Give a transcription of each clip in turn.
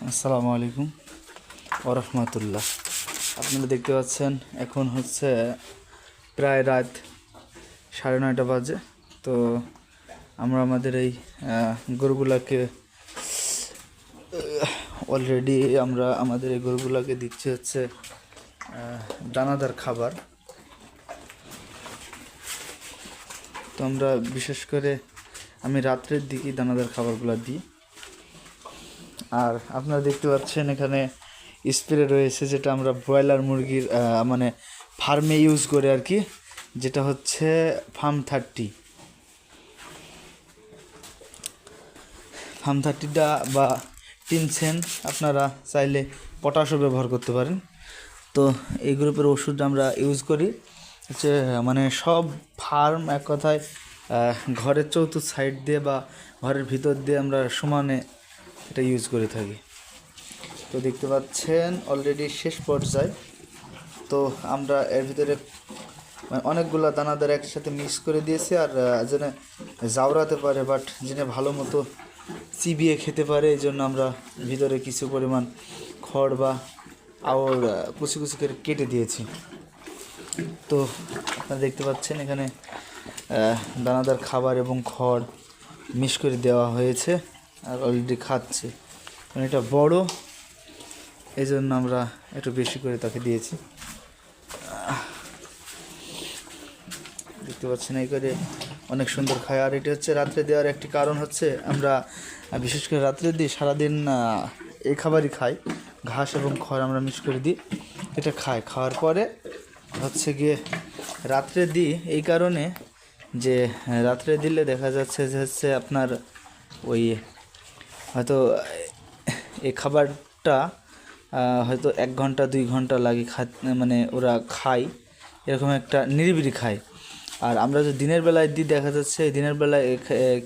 আসসালামু আলাইকুম ওয়া রাহমাতুল্লাহ। আপনারা দেখতে পাচ্ছেন এখন হচ্ছে প্রায় রাত 9:30 বাজে। তো আমরা আমাদের এই গরুগুলাকে অলরেডি আমরা আমাদের এই গরুগুলাকে দিচ্ছি হচ্ছে দানাদার খাবার। তো আমরা বিশেষ করে আমি রাত্রের দিকেই দানাদার খাবারগুলো দিই। আর আপনারা দেখতে পাচ্ছেন এখানে স্প্রে রয়েছে, যেটা আমরা ব্রয়লার মুরগির মানে ফার্মে ইউজ করে আর কি, যেটা হচ্ছে ফার্ম 30টা বা টিনসেন। আপনারা চাইলে পটাশও ব্যবহার করতে পারেন। তো এই গ্রুপের ওষুধ আমরা ইউজ করি হচ্ছে মানে সব ফার্ম, এক কথায় ঘরের চতুর্থ সাইড দিয়ে বা ঘরের ভিতর দিয়ে আমরা সমানে এটা ইউজ করে থাকি। তো দেখতে পাচ্ছেন অলরেডি শেষ পর্যায়ে। তো আমরা এর ভিতরে অনেকগুলো দানাদার একসাথে মিক্স করে দিয়েছি, আর যেন জাউরাতে পারে বাট যেন ভালো মতো চিবিয়ে খেতে পারে, এই জন্য আমরা ভিতরে কিছু পরিমাণ খড় বা আওর কুচি কুচি করে কেটে দিয়েছি। তো আপনারা দেখতে পাচ্ছেন এখানে দানাদার খাবার এবং খড় মিক্স করে দেওয়া হয়েছে, আর অলরেডি খাচ্ছে। মানে এটা বড়, এই জন্য আমরা একটু বেশি করে তাকে দিয়েছি। দেখতে পাচ্ছেন এই করে অনেক সুন্দর খায়। আর এটা হচ্ছে রাত্রে দেওয়ার একটি কারণ হচ্ছে আমরা বিশেষ করে রাত্রে দিই, সারাদিন এই খাবারই খাই, ঘাস এবং খড় আমরা মিক্স করে দিই, এটা খাওয়ার পরে হচ্ছে গিয়ে রাত্রে দিই এই কারণে যে রাত্রে দিলে দেখা যাচ্ছে যে হচ্ছে আপনার ওই হয়তো এই খাবারটা হয়তো 1 ঘন্টা 2 ঘন্টা লাগে মানে ওরা খায়, এরকম একটা নিরিবিলি খায়। আর আমরা যদি দিনের বেলায় দিই, দেখা যাচ্ছে দিনের বেলায়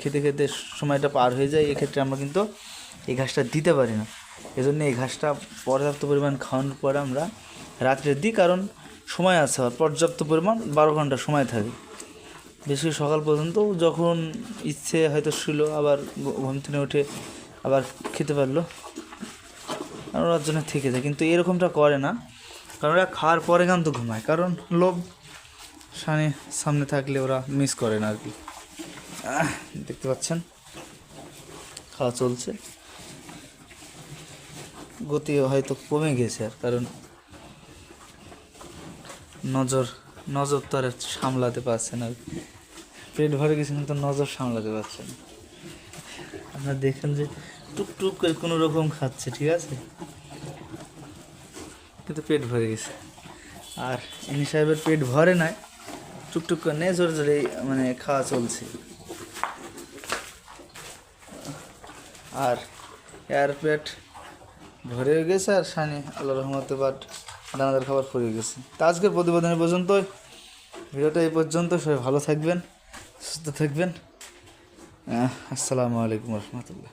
খেতে খেতে সময়টা পার হয়ে যায়, এক্ষেত্রে আমরা কিন্তু এই ঘাসটা দিতে পারি না। এজন্য এই ঘাসটা পর্যাপ্ত পরিমাণ খাওয়ানোর পরে আমরা রাত্রে দিই, কারণ সময় আছে, আর পর্যাপ্ত পরিমাণ 12 ঘন্টা সময় থাকে। বেশি সকাল পর্যন্ত যখন ইচ্ছে হয়তো শুলো, আবার ঘুম থেকে উঠে আবার খেতে পারলো, আর ওর জন্য থেকে যায়। কিন্তু এরকমটা করে না, কারণ ওরা খাওয়ার পরে কিন্তু ঘুমায়, কারণ লোভ সামনে থাকলে ওরা মিস করে না আর কি। দেখতে পাচ্ছেন খাওয়া চলছে, গতি হয়তো কমে গেছে, আর কারণ নজর তো আর সামলাতে পারছে না, পেট ভরে গেছে কিন্তু নজর সামলাতে পারছে না। আপনারা দেখেন যে টুকটুক করে কোনো রকম খাচ্ছে, ঠিক আছে, কিন্তু পেট ভরে গেছে। আর ইনি সাহেবের পেট ভরে নাই, টুকটুক করে নেই, জোরে জোরে মানে খাওয়া চলছে। আর এর পেট ভরে গেছে, আর সানি আল্লাহ রহমতে বাট দানাদার খাবার ফুরিয়ে গেছে। তা আজকের প্রতিবেদন এই পর্যন্তই, ভিডিওটা এই পর্যন্ত। সবাই ভালো থাকবেন, সুস্থ থাকবেন। আসসালামু আলাইকুম রহমতুল্লাহ।